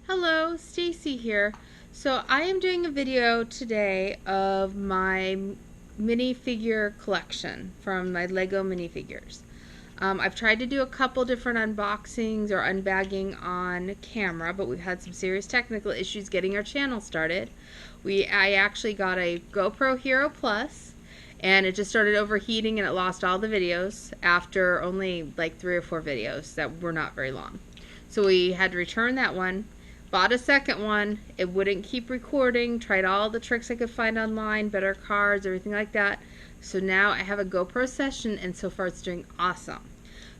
Hello, Stacy here. So I am doing a video today of my minifigure collection from my Lego minifigures. I've tried to do a couple different unboxings or unbagging on camera, but we've had some serious technical issues getting our channel started. I actually got a GoPro Hero Plus, and it just started overheating and it lost all the videos after only like 3 or 4 videos that were not very long. So we had to return that one. Bought a second one. It wouldn't keep recording. Tried all the tricks I could find online, better cards, everything like that. So now I have a GoPro session, and so far it's doing awesome.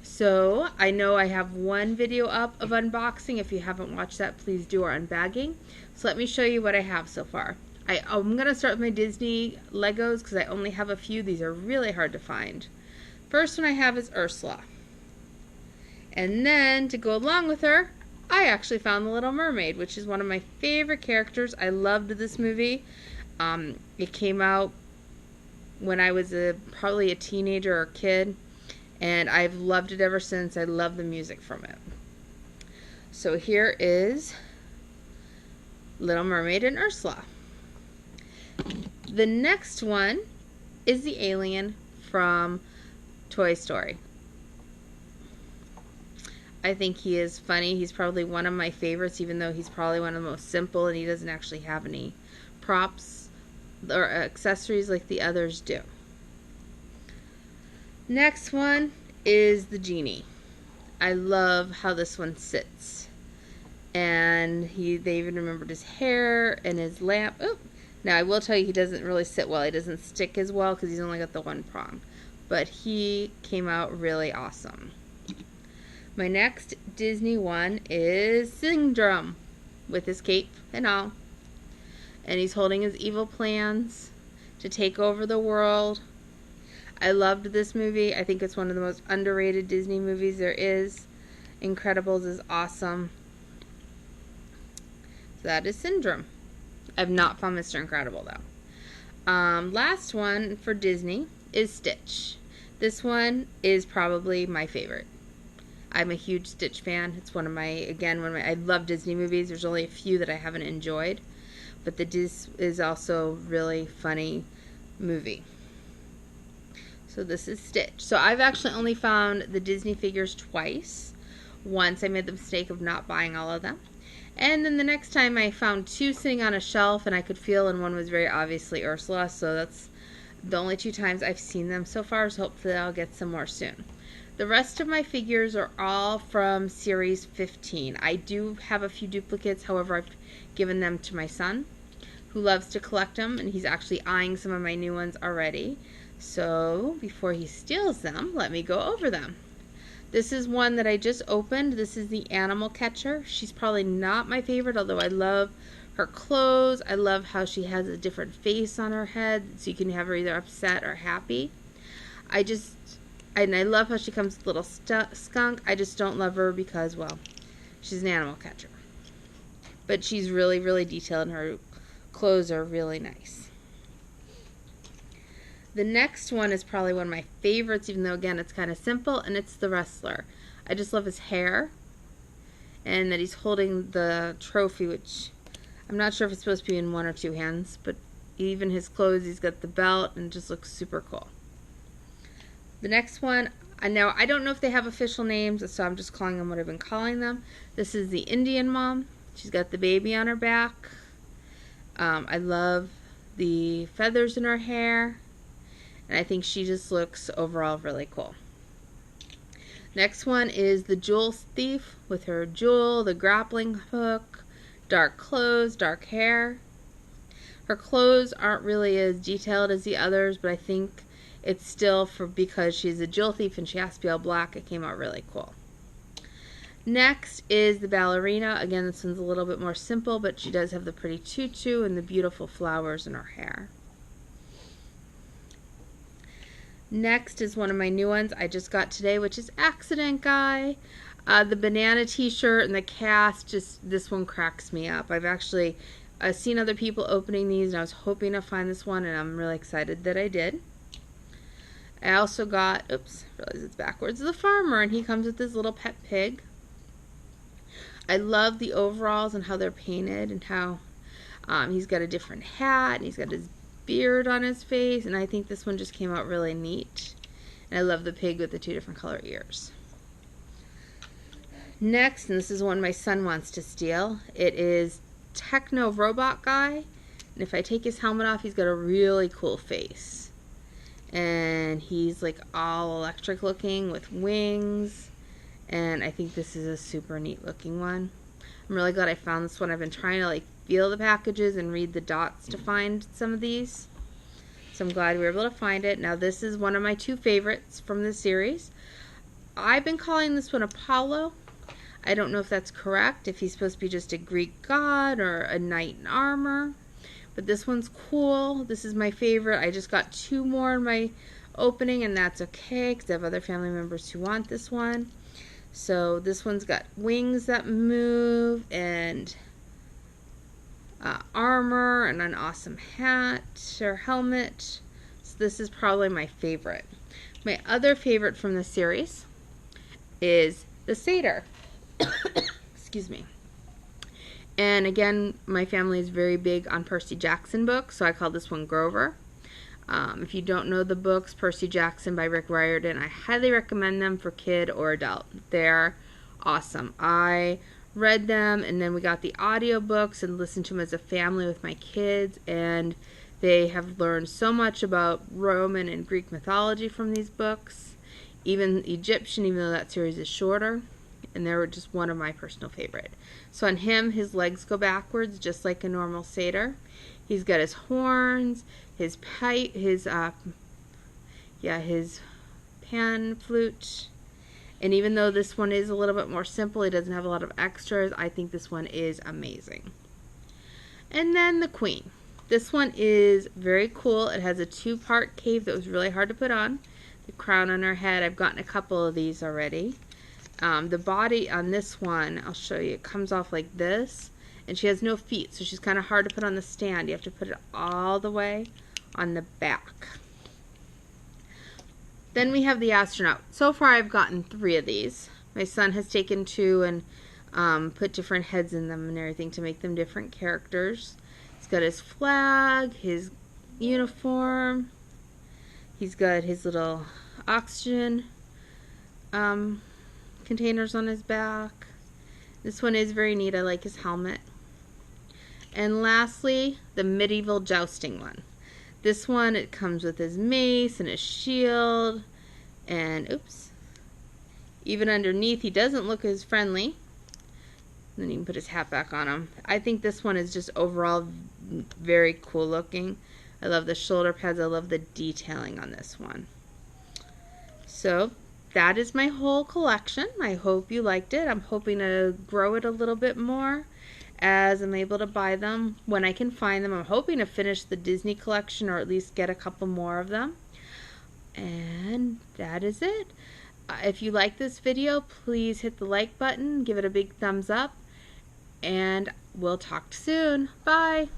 So I know I have one video up of unboxing. If you haven't watched that, please do our unbagging. So let me show you what I have so far. I'm going to start with my Disney Legos because I only have a few. These are really hard to find. First one I have is Ursula. And then to go along with her, I actually found The Little Mermaid, which is one of my favorite characters. I loved this movie. It came out when I was probably a teenager or a kid, and I've loved it ever since. I love the music from it. So here is Little Mermaid and Ursula. The next one is the alien from Toy Story. I think he is funny. He's probably one of my favorites, even though he's probably one of the most simple and he doesn't actually have any props or accessories like the others do. Next one is the genie. I love how this one sits. And they even remembered his hair and his lamp. Oh, now I will tell you he doesn't really sit well. He doesn't stick as well because he's only got the one prong. But he came out really awesome. My next Disney one is Syndrome with his cape and all. And he's holding his evil plans to take over the world. I loved this movie. I think it's one of the most underrated Disney movies there is. Incredibles is awesome. So that is Syndrome. I've not found Mr. Incredible though. Last one for Disney is Stitch. This one is probably my favorite. I'm a huge Stitch fan. It's one of my, I love Disney movies. There's only a few that I haven't enjoyed, but this is also really funny movie. So this is Stitch. So I've actually only found the Disney figures twice. Once I made the mistake of not buying all of them. And then the next time I found 2 sitting on a shelf and I could feel, and one was very obviously Ursula. So that's the only 2 times I've seen them so far, so hopefully I'll get some more soon. The rest of my figures are all from Series 15. I do have a few duplicates, however I've given them to my son, who loves to collect them, and he's actually eyeing some of my new ones already. So before he steals them, let me go over them. This is one that I just opened. This is the Animal Catcher. She's probably not my favorite, although I love her clothes. I love how she has a different face on her head, so you can have her either upset or happy. And I love how she comes with a little skunk. I just don't love her because, well, she's an animal catcher. But she's really, really detailed, and her clothes are really nice. The next one is probably one of my favorites, even though, again, it's kind of simple, and it's the wrestler. I just love his hair, and that he's holding the trophy, which I'm not sure if it's supposed to be in 1 or 2 hands, but even his clothes, he's got the belt, and it just looks super cool. The next one, now I don't know if they have official names, so I'm just calling them what I've been calling them. This is the Indian mom. She's got the baby on her back. I love the feathers in her hair, and I think she just looks overall really cool. Next one is the jewel thief with her jewel, the grappling hook, dark clothes, dark hair. Her clothes aren't really as detailed as the others, but I think it's still, because she's a jewel thief and she has to be all black, it came out really cool. Next is the ballerina. Again, this one's a little bit more simple, but she does have the pretty tutu and the beautiful flowers in her hair. Next is one of my new ones I just got today, which is Accident Guy. The banana t-shirt and the cast, this one cracks me up. I've actually seen other people opening these, and I was hoping to find this one, and I'm really excited that I did. I also got, oops, realize it's backwards, the farmer, and he comes with this little pet pig. I love the overalls and how they're painted, and how he's got a different hat, and he's got his beard on his face, and I think this one just came out really neat. And I love the pig with the 2 different color ears. Next, and this is one my son wants to steal, it is Techno Robot Guy. And if I take his helmet off, he's got a really cool face. And he's like all electric looking with wings. And I think this is a super neat looking one. I'm really glad I found this one. I've been trying to like feel the packages and read the dots to find some of these. So I'm glad we were able to find it. Now this is one of my 2 favorites from the series. I've been calling this one Apollo. I don't know if that's correct, if he's supposed to be just a Greek god or a knight in armor. But this one's cool. This is my favorite. I just got 2 more in my opening, and that's okay because I have other family members who want this one. So this one's got wings that move, and armor, and an awesome hat or helmet. So this is probably my favorite. My other favorite from the series is the satyr. Excuse me. And again, my family is very big on Percy Jackson books, so I call this one Grover. If you don't know the books, Percy Jackson by Rick Riordan, I highly recommend them for kid or adult. They're awesome. I read them, and then we got the audiobooks and listened to them as a family with my kids, and they have learned so much about Roman and Greek mythology from these books, even Egyptian, even though that series is shorter. And they were just one of my personal favorite. So on him, his legs go backwards just like a normal satyr. He's got his horns, his pipe, his pan flute. And even though this one is a little bit more simple, it doesn't have a lot of extras, I think this one is amazing. And then the queen. This one is very cool. It has a 2-part cave that was really hard to put on. The crown on her head. I've gotten a couple of these already. The body on this one, I'll show you, it comes off like this, and she has no feet, so she's kind of hard to put on the stand. You have to put it all the way on the back. Then we have the astronaut. So far I've gotten 3 of these. My son has taken 2 and put different heads in them and everything to make them different characters. He's got his flag, his uniform, he's got his little oxygen containers on his back. This one is very neat. I like his helmet. And lastly, the medieval jousting one. This one, it comes with his mace and his shield, and oops, even underneath he doesn't look as friendly. And then you can put his hat back on him. I think this one is just overall very cool looking. I love the shoulder pads. I love the detailing on this one. So that is my whole collection. I hope you liked it. I'm hoping to grow it a little bit more as I'm able to buy them when I can find them. I'm hoping to finish the Disney collection, or at least get a couple more of them. And that is it. If you like this video, please hit the like button, give it a big thumbs up, and we'll talk soon. Bye!